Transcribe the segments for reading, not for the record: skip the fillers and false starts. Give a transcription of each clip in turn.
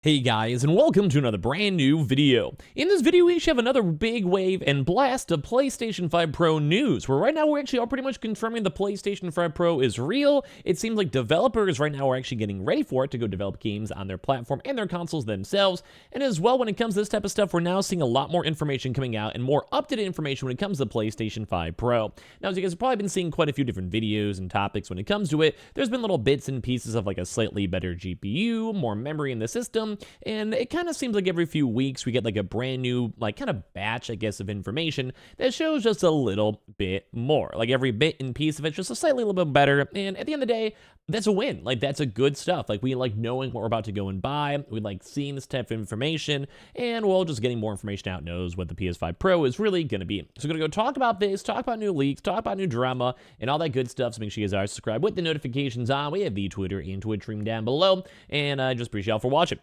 Hey guys, and welcome to another brand new video. In this video, we actually have another big wave and blast of PlayStation 5 Pro news, where right now we're actually all pretty much confirming the PlayStation 5 Pro is real. It seems like developers right now are actually getting ready for it to go develop games on their platform and their consoles themselves. And as well, when it comes to this type of stuff, we're now seeing a lot more information coming out and more up-to-date information when it comes to the PlayStation 5 Pro. Now, as you guys have probably been seeing quite a few different videos and topics when it comes to it, there's been little bits and pieces of like a slightly better GPU, more memory in the system, and it kind of seems like every few weeks we get like a brand new, like kind of batch, I guess, of information that shows just a little bit more. Like every bit and piece of it's just a slightly little bit better, and at the end of the day, that's a win. Like, that's a good stuff. Like, we like knowing what we're about to go and buy. We like seeing this type of information, and we're all just getting more information out knows what the PS5 Pro is really going to be. So we're going to go talk about this, talk about new leaks, talk about new drama, and all that good stuff. So make sure you guys are subscribed with the notifications on. We have the Twitter and Twitch stream down below, and I just appreciate y'all for watching.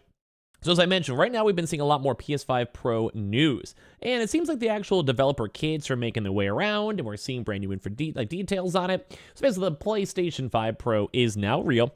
So as I mentioned, right now we've been seeing a lot more PS5 Pro news, and it seems like the actual developer kits are making their way around, and we're seeing brand new details on it. So basically, the PlayStation 5 Pro is now real,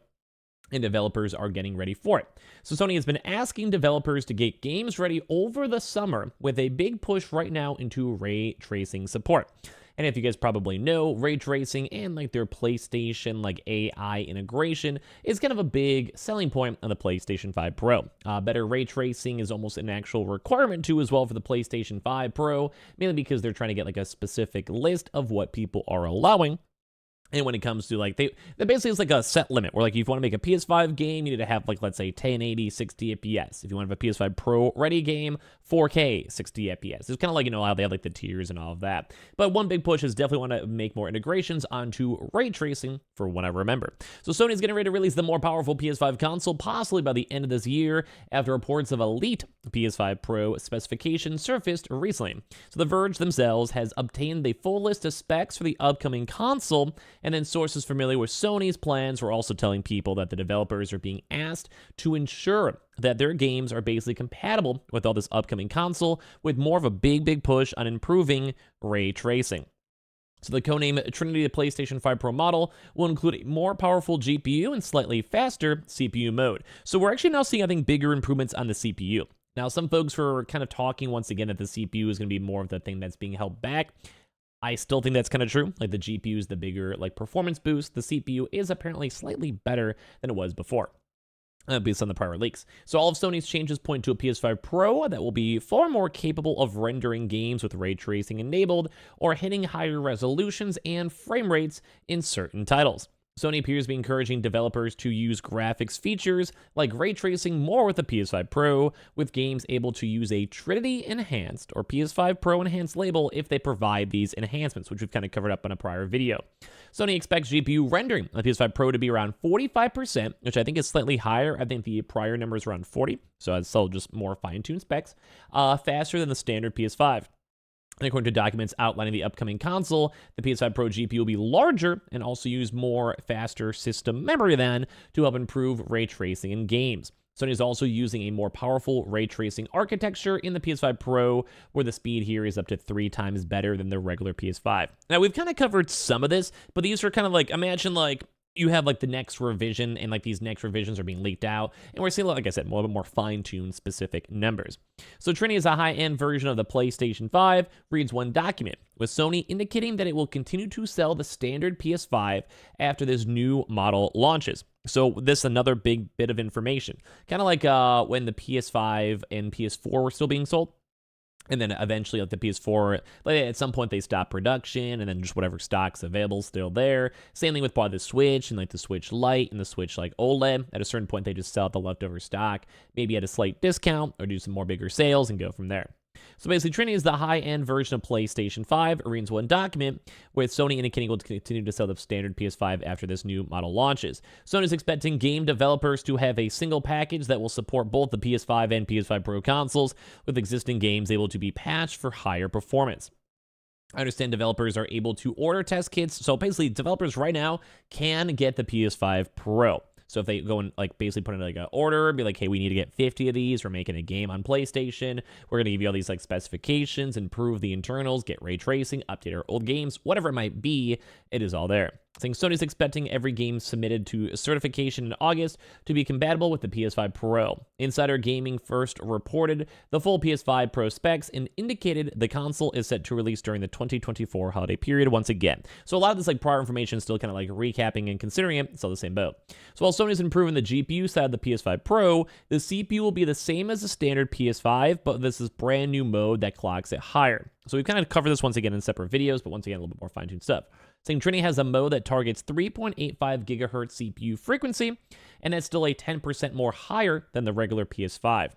and developers are getting ready for it. So Sony has been asking developers to get games ready over the summer with a big push right now into ray tracing support. And if you guys probably know, ray tracing and like their PlayStation like AI integration is kind of a big selling point on the PlayStation 5 Pro. Better ray tracing is almost an actual requirement too as well for the PlayStation 5 Pro, mainly because they're trying to get like a specific list of what people are allowing. And when it comes to like, they basically is like a set limit where like if you want to make a PS5 game, you need to have like, let's say 1080, 60 FPS. If you want to have a PS5 Pro ready game, 4K, 60 FPS. It's kind of like, you know, how they have like the tiers and all of that. But one big push is definitely want to make more integrations onto ray tracing for what I remember. So Sony's getting ready to release the more powerful PS5 console, possibly by the end of this year, after reports of elite PS5 Pro specifications surfaced recently. So The Verge themselves has obtained the full list of specs for the upcoming console, and then sources familiar with Sony's plans were also telling people that the developers are being asked to ensure that their games are basically compatible with all this upcoming console, with more of a big push on improving ray tracing. So the codename Trinity, the PlayStation 5 Pro model, will include a more powerful GPU and slightly faster CPU mode. So we're actually now seeing, I think, bigger improvements on the CPU. Now, some folks were kind of talking once again that the CPU is going to be more of the thing that's being held back. I still think that's kind of true. Like, the GPU is the bigger like performance boost. The CPU is apparently slightly better than it was before, based on the prior leaks. So all of Sony's changes point to a PS5 Pro that will be far more capable of rendering games with ray tracing enabled or hitting higher resolutions and frame rates in certain titles. Sony appears to be encouraging developers to use graphics features like ray tracing more with the PS5 Pro, with games able to use a Trinity Enhanced or PS5 Pro Enhanced label if they provide these enhancements, which we've kind of covered up in a prior video. Sony expects GPU rendering on the PS5 Pro to be around 45%, which I think is slightly higher. I think the prior number is around 40, so it's still just more fine-tuned specs, faster than the standard PS5. And according to documents outlining the upcoming console, the PS5 Pro GPU will be larger and also use more faster system memory then to help improve ray tracing in games. Sony is also using a more powerful ray tracing architecture in the PS5 Pro, where the speed here is up to 3 times better than the regular PS5. Now, we've kind of covered some of this, but these are kind of like, imagine like, you have like the next revision, and like these next revisions are being leaked out, and we're seeing, like I said, a little bit more fine-tuned specific numbers. So Trinity is a high-end version of the PlayStation 5, reads one document, with Sony indicating that it will continue to sell the standard PS5 after this new model launches. So this is another big bit of information, kind of like when the PS5 and PS4 were still being sold. And then eventually, like the PS4, like at some point they stopped production, and then just whatever stock's available is still there. Same thing with probably the Switch and like the Switch Lite and the Switch like OLED. At a certain point, they just sell out the leftover stock, maybe at a slight discount, or do some more bigger sales and go from there. So basically, Trinity is the high-end version of PlayStation 5, reads one document, with Sony indicating it will continue to sell the standard PS5 after this new model launches. Sony is expecting game developers to have a single package that will support both the PS5 and PS5 Pro consoles, with existing games able to be patched for higher performance. I understand developers are able to order test kits, so basically developers right now can get the PS5 Pro. So if they go and like basically put in like an order, be like, hey, we need to get 50 of these. We're making a game on PlayStation. We're going to give you all these like specifications, improve the internals, get ray tracing, update our old games, whatever it might be, it is all there. saying Sony's expecting every game submitted to certification in August to be compatible with the PS5 Pro. Insider Gaming first reported the full PS5 Pro specs and indicated the console is set to release during the 2024 holiday period once again. So a lot of this like prior information is still kind of like recapping and considering it. It's all the same boat. So while Sony's improving the GPU side of the PS5 Pro, the CPU will be the same as the standard PS5, but this is brand new mode that clocks it higher. So we've kind of covered this once again in separate videos, but once again, a little bit more fine-tuned stuff. Saying Trinity has a mode that targets 3.85 gigahertz CPU frequency, and that's still a 10% more higher than the regular PS5.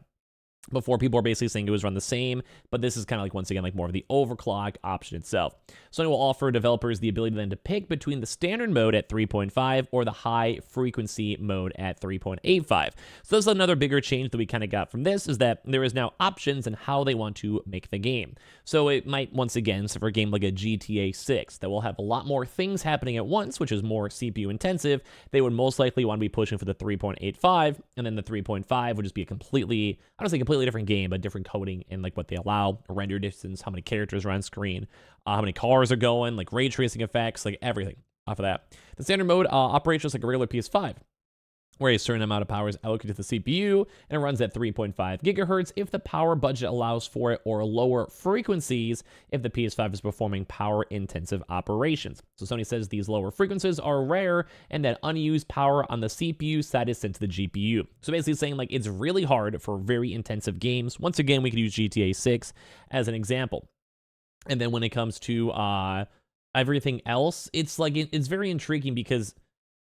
Before, people were basically saying it was run the same, but this is kind of like, once again, like more of the overclock option itself. Sony will offer developers the ability then to pick between the standard mode at 3.5 or the high frequency mode at 3.85. So this is another bigger change that we kind of got from this, is that there is now options in how they want to make the game. So it might, once again, so for a game like a GTA 6, that will have a lot more things happening at once, which is more CPU intensive, they would most likely want to be pushing for the 3.85, and then the 3.5 would just be a completely, I don't say completely different game, but different coding and like what they allow, render distance, how many characters are on screen, how many cars are going, like ray tracing effects, like everything off of that. The standard mode operates just like a regular PS5, where a certain amount of power is allocated to the CPU, and it runs at 3.5 gigahertz if the power budget allows for it, or lower frequencies if the PS5 is performing power-intensive operations. So Sony says these lower frequencies are rare, and that unused power on the CPU side is sent to the GPU. So basically saying like it's really hard for very intensive games. Once again, we could use GTA 6 as an example. And then when it comes to everything else, it's like it's very intriguing because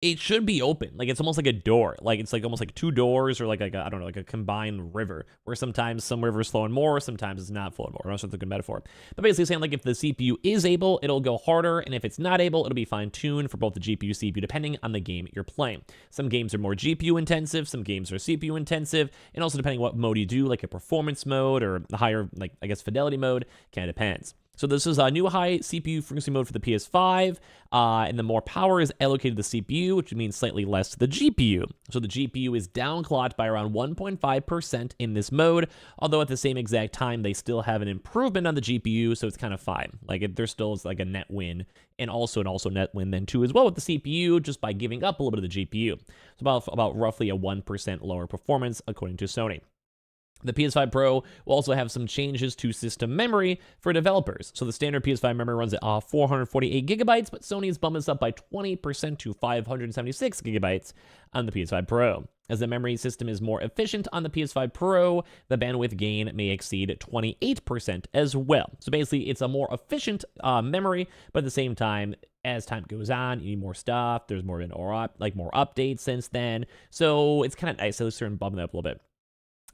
it should be open. Like it's almost like a door. Like it's like almost like two doors, or like a, I don't know, like a combined river, where sometimes some rivers flowing more, sometimes it's not flowing more. I don't know if that's a good metaphor. But basically saying like if the CPU is able, it'll go harder, and if it's not able, it'll be fine-tuned for both the GPU, CPU, depending on the game you're playing. Some games are more GPU intensive, some games are CPU intensive, and also depending what mode you do, like a performance mode or the higher, like I guess fidelity mode, kind of depends. So this is a new high CPU frequency mode for the PS5, and the more power is allocated to the CPU, which means slightly less to the GPU. So the GPU is downclocked by around 1.5% in this mode, although at the same exact time, they still have an improvement on the GPU, so it's kind of fine. Like there still is like a net win, and also net win then too as well with the CPU, just by giving up a little bit of the GPU. So about roughly a 1% lower performance, according to Sony. The PS5 Pro will also have some changes to system memory for developers. So the standard PS5 memory runs at 448 gigabytes, but Sony is bumping this up by 20% to 576 gigabytes on the PS5 Pro. As the memory system is more efficient on the PS5 Pro, the bandwidth gain may exceed 28% as well. So basically, it's a more efficient memory, but at the same time, as time goes on, you need more stuff. There's more more updates since then. So it's kind of nice to start bumping that up a little bit.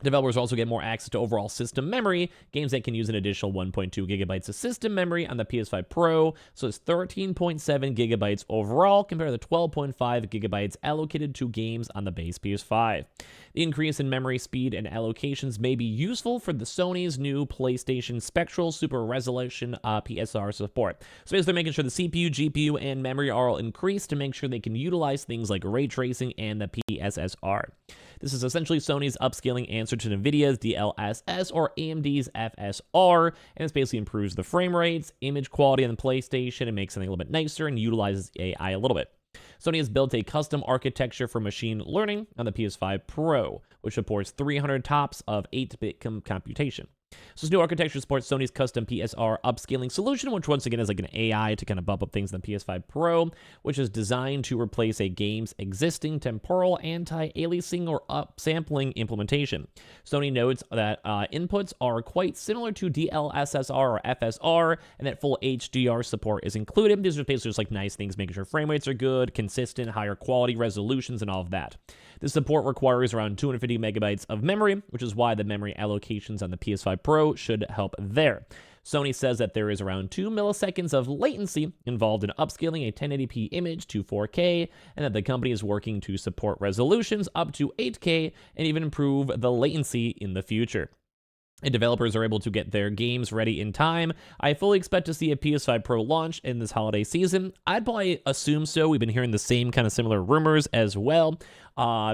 Developers also get more access to overall system memory, games that can use an additional 1.2 gigabytes of system memory on the PS5 Pro, so it's 13.7 gigabytes overall compared to the 12.5 gigabytes allocated to games on the base PS5. The increase in memory speed and allocations may be useful for the Sony's new PlayStation Spectral Super Resolution PSSR support. So basically making sure the CPU, GPU, and memory are all increased to make sure they can utilize things like ray tracing and the PSSR. This is essentially Sony's upscaling answer to NVIDIA's DLSS or AMD's FSR, and this basically improves the frame rates, image quality on the PlayStation, and makes something a little bit nicer and utilizes AI a little bit. Sony has built a custom architecture for machine learning on the PS5 Pro, which supports 300 TOPS of 8-bit computation. So this new architecture supports Sony's custom PSR upscaling solution, which once again is like an AI to kind of bump up things in the PS5 Pro, which is designed to replace a game's existing temporal anti-aliasing or upsampling implementation. Sony notes that inputs are quite similar to DLSSR or FSR, and that full HDR support is included. These are basically just like nice things, making sure frame rates are good, consistent, higher quality resolutions, and all of that. This support requires around 250 megabytes of memory, which is why the memory allocations on the PS5 Pro should help there. Sony says that there is around 2 milliseconds of latency involved in upscaling a 1080p image to 4K, and that the company is working to support resolutions up to 8K and even improve the latency in the future. and developers are able to get their games ready in time. I fully expect to see a PS5 Pro launch in this holiday season. I'd probably assume so. We've been hearing the same kind of similar rumors as well,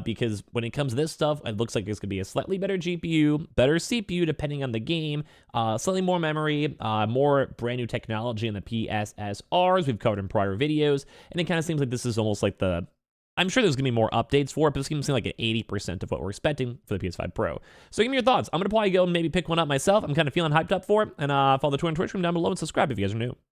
because when it comes to this stuff, it looks like it's going to be a slightly better GPU, better CPU depending on the game, slightly more memory, more brand new technology in the PSSRs we've covered in prior videos, and it kind of seems like this is almost like I'm sure there's going to be more updates for it, but this seems like an 80% of what we're expecting for the PS5 Pro. So give me your thoughts. I'm going to probably go and maybe pick one up myself. I'm kind of feeling hyped up for it. And follow the Twitter and Twitch room down below and subscribe if you guys are new.